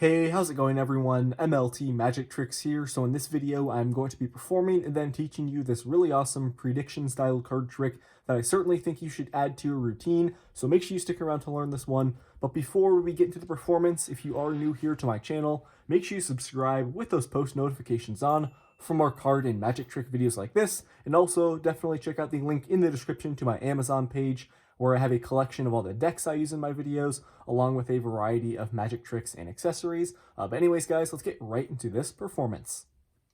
Hey, how's it going everyone? MLT Magic Tricks here. So in this video, I'm going to be performing and then teaching you this really awesome prediction style card trick that I certainly think you should add to your routine. So make sure you stick around to learn this one. But before we get into the performance, if you are new here to my channel, make sure you subscribe with those post notifications on for more card and magic trick videos like this. And also definitely check out the link in the description to my Amazon page, where I have a collection of all the decks I use in my videos, along with a variety of magic tricks and accessories. But anyways, guys, let's get right into this performance.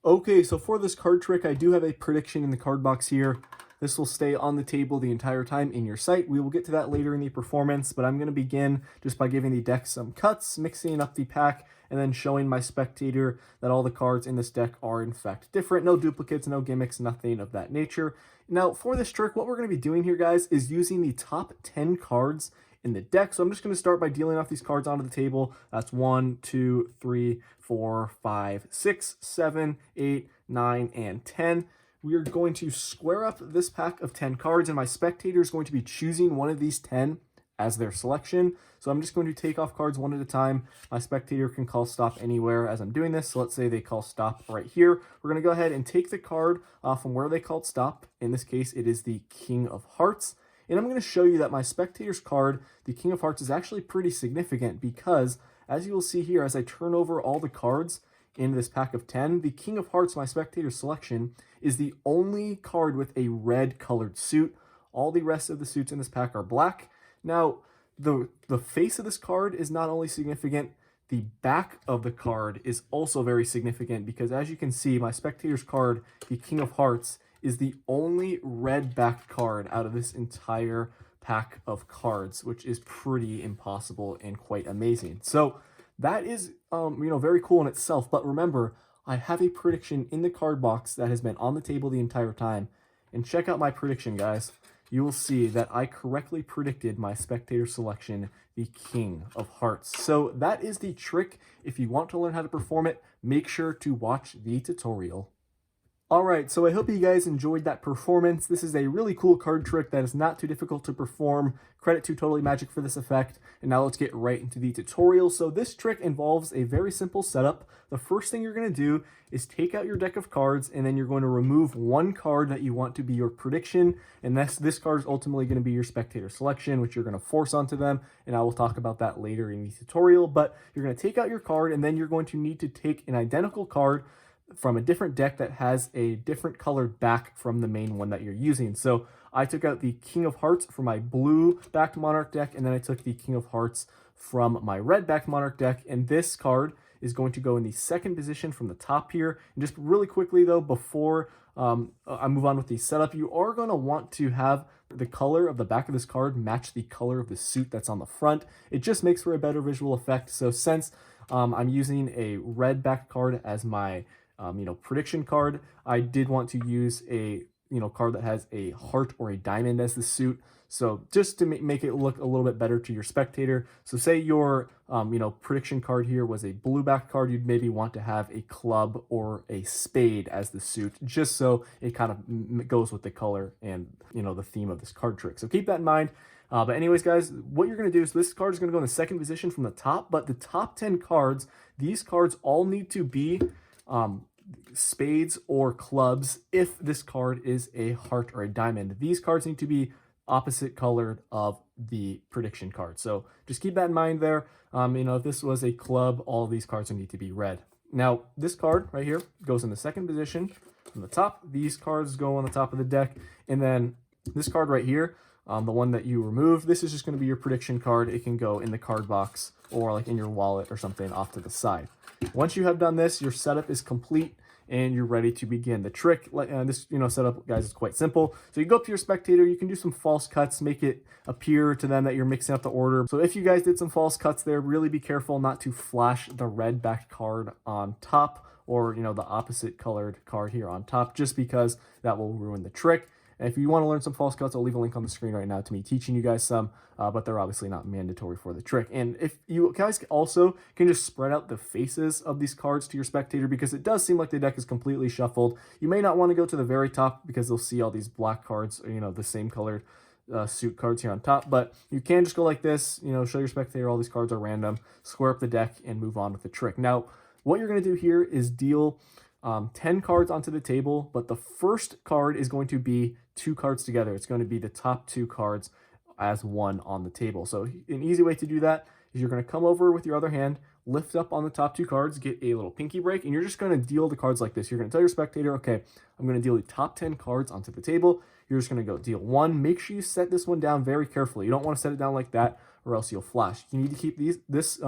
Okay, so for this card trick, I do have a prediction in the card box here. This will stay on the table the entire time in your sight. We will get to that later in the performance, but I'm going to begin just by giving the deck some cuts, mixing up the pack, and then showing my spectator that all the cards in this deck are in fact different. No duplicates, no gimmicks, nothing of that nature. Now, for this trick, what we're going to be doing here, guys, is using the top 10 cards in the deck. So I'm just going to start by dealing off these cards onto the table. That's 1, 2, 3, 4, 5, 6, 7, 8, 9, and 10. We are going to square up this pack of 10 cards, and my spectator is going to be choosing one of these 10 as their selection. So I'm just going to take off cards one at a time. My spectator can call stop anywhere as I'm doing this. So let's say they call stop right here. We're going to go ahead and take the card from where they called stop. In this case, it is the King of Hearts. And I'm going to show you that my spectator's card, the King of Hearts, is actually pretty significant because, as you will see here, as I turn over all the cards in this pack of 10, the King of Hearts, my spectator's selection, is the only card with a red colored suit. All the rest of the suits in this pack are black. Now, the face of this card is not only significant, the back of the card is also very significant because, as you can see, my spectator's card, the King of Hearts, is the only red backed card out of this entire pack of cards, which is pretty impossible and quite amazing. So that is, very cool in itself. But remember, I have a prediction in the card box that has been on the table the entire time. And check out my prediction, guys. You will see that I correctly predicted my spectator selection, the King of Hearts. So that is the trick. If you want to learn how to perform it, make sure to watch the tutorial. Alright, so I hope you guys enjoyed that performance. This is a really cool card trick that is not too difficult to perform. Credit to Totally Magic for this effect. And now let's get right into the tutorial. So this trick involves a very simple setup. The first thing you're going to do is take out your deck of cards, and then you're going to remove one card that you want to be your prediction. And this card is ultimately going to be your spectator selection, which you're going to force onto them. And I will talk about that later in the tutorial. But you're going to take out your card, and then you're going to need to take an identical card from a different deck that has a different colored back from the main one that you're using. So I took out the King of Hearts from my blue backed Monarch deck, and then I took the King of Hearts from my red backed Monarch deck, and this card is going to go in the second position from the top here. And just really quickly though, before I move on with the setup, you are going to want to have the color of the back of this card match the color of the suit that's on the front. It just makes for a better visual effect. So since I'm using a red backed card as my prediction card, I did want to use a card that has a heart or a diamond as the suit. So just to make it look a little bit better to your spectator. So say your prediction card here was a blue back card, you'd maybe want to have a club or a spade as the suit, just so it kind of goes with the color and the theme of this card trick. So keep that in mind. But anyways, guys, what you're going to do is this card is going to go in the second position from the top, but the top 10 cards, these cards all need to be spades or clubs if this card is a heart or a diamond. These cards need to be opposite colored of the prediction card. So just keep that in mind there. If this was a club, all of these cards would need to be red. Now, this card right here goes in the second position from the top. These cards go on the top of the deck. And then this card right here, the one that you remove, this is just going to be your prediction card. It can go in the card box or like in your wallet or something off to the side. Once you have done this, your setup is complete and you're ready to begin. The trick, this setup, guys, is quite simple. So you go up to your spectator, you can do some false cuts, make it appear to them that you're mixing up the order. So if you guys did some false cuts there, really be careful not to flash the red backed card on top, or the opposite colored card here on top, just because that will ruin the trick. And if you want to learn some false cuts, I'll leave a link on the screen right now to me teaching you guys some, but they're obviously not mandatory for the trick. And if you guys also can just spread out the faces of these cards to your spectator, because it does seem like the deck is completely shuffled. You may not want to go to the very top because they'll see all these black cards, the same colored suit cards here on top, but you can just go like this, you know, show your spectator all these cards are random, square up the deck, and move on with the trick. Now, what you're going to do here is deal 10 cards onto the table, but the first card is going to be 2 cards together. It's going to be the top 2 cards as one on the table. So an easy way to do that is you're going to come over with your other hand, lift up on the top 2 cards, get a little pinky break, and you're just going to deal the cards like this. You're going to tell your spectator, okay, I'm going to deal the top 10 cards onto the table. You're just going to go deal 1. Make sure you set this one down very carefully. You don't want to set it down like that or else you'll flash. You need to keep this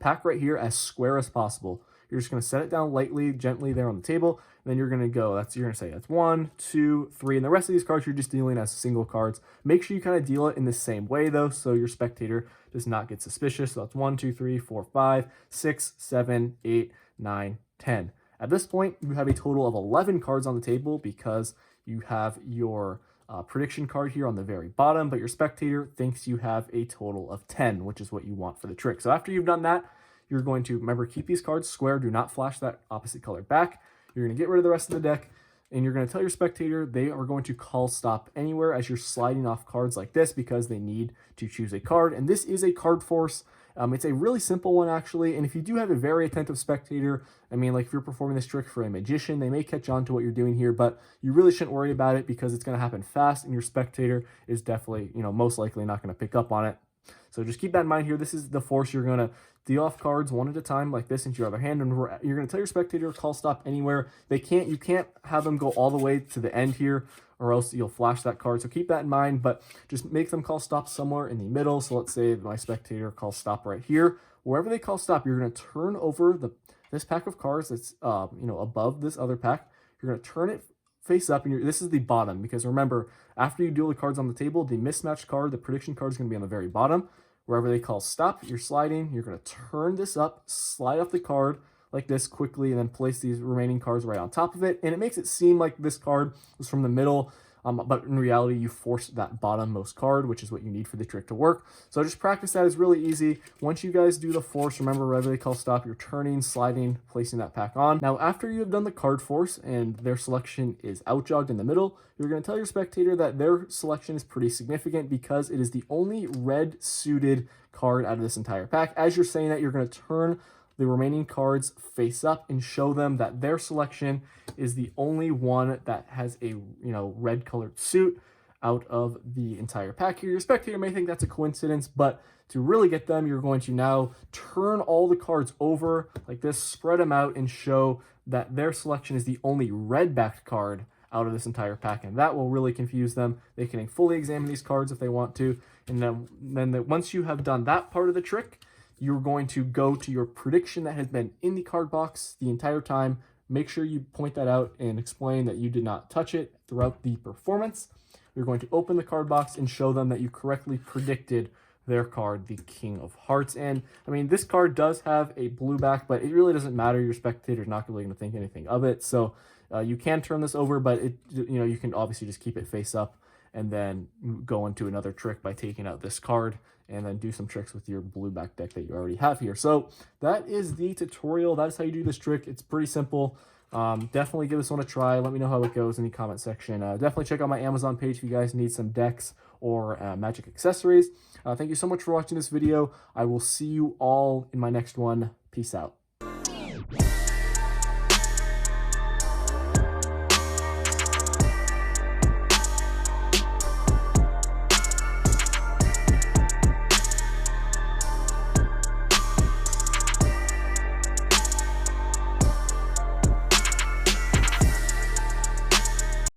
pack right here as square as possible. You're just going to set it down lightly, gently there on the table. And then you're going to go, you're going to say that's 1, 2, 3. And the rest of these cards, you're just dealing as single cards. Make sure you kind of deal it in the same way though, so your spectator does not get suspicious. So that's 1, 2, 3, 4, 5, 6, 7, 8, 9, 10. At this point, you have a total of 11 cards on the table because you have your prediction card here on the very bottom, but your spectator thinks you have a total of 10, which is what you want for the trick. So after you've done that, you're going to, remember, keep these cards square. Do not flash that opposite color back. You're going to get rid of the rest of the deck, and you're going to tell your spectator they are going to call stop anywhere as you're sliding off cards like this because they need to choose a card. And this is a card force. It's a really simple one, actually. And if you do have a very attentive spectator, I mean, like if you're performing this trick for a magician, they may catch on to what you're doing here, but you really shouldn't worry about it because it's going to happen fast, and your spectator is definitely, you know, most likely not going to pick up on it. So just keep that in mind here. This is the force. You're going to deal off cards one at a time like this into your other hand, and you're going to tell your spectator call stop anywhere. You can't have them go all the way to the end here or else you'll flash that card. So keep that in mind, but just make them call stop somewhere in the middle. So let's say my spectator calls stop right here. Wherever they call stop, you're going to turn over this pack of cards that's above this other pack. You're going to turn it face up, and this is the bottom, because remember, after you deal the cards on the table, the mismatched card, the prediction card, is going to be on the very bottom. Wherever they call stop, you're sliding. You're going to turn this up, slide off the card like this quickly, and then place these remaining cards right on top of it. And it makes it seem like this card was from the middle, but in reality, you force that bottommost card, which is what you need for the trick to work. So just practice that. It's really easy. Once you guys do the force, remember, wherever they call stop, you're turning, sliding, placing that pack on. Now, after you have done the card force and their selection is outjogged in the middle, you're going to tell your spectator that their selection is pretty significant because it is the only red suited card out of this entire pack. As you're saying that, you're going to turn the remaining cards face up and show them that their selection is the only one that has a red colored suit out of the entire pack here. Your spectator may think that's a coincidence, but to really get them, you're going to now turn all the cards over like this, spread them out, and show that their selection is the only red backed card out of this entire pack, and that will really confuse them. They can fully examine these cards if they want to, and then once you have done that part of the trick, you're going to go to your prediction that has been in the card box the entire time. Make sure you point that out and explain that you did not touch it throughout the performance. You're going to open the card box and show them that you correctly predicted their card, the King of Hearts. And I mean, this card does have a blue back, but it really doesn't matter. Your spectator's not really going to think anything of it. So you can turn this over, but you can obviously just keep it face up and then go into another trick by taking out this card and then do some tricks with your blue back deck that you already have here. So that is the tutorial. That is how you do this trick. It's pretty simple. Definitely give this one a try. Let me know how it goes in the comment section. Definitely check out my Amazon page if you guys need some decks or magic accessories. Thank you so much for watching this video. I will see you all in my next one. Peace out.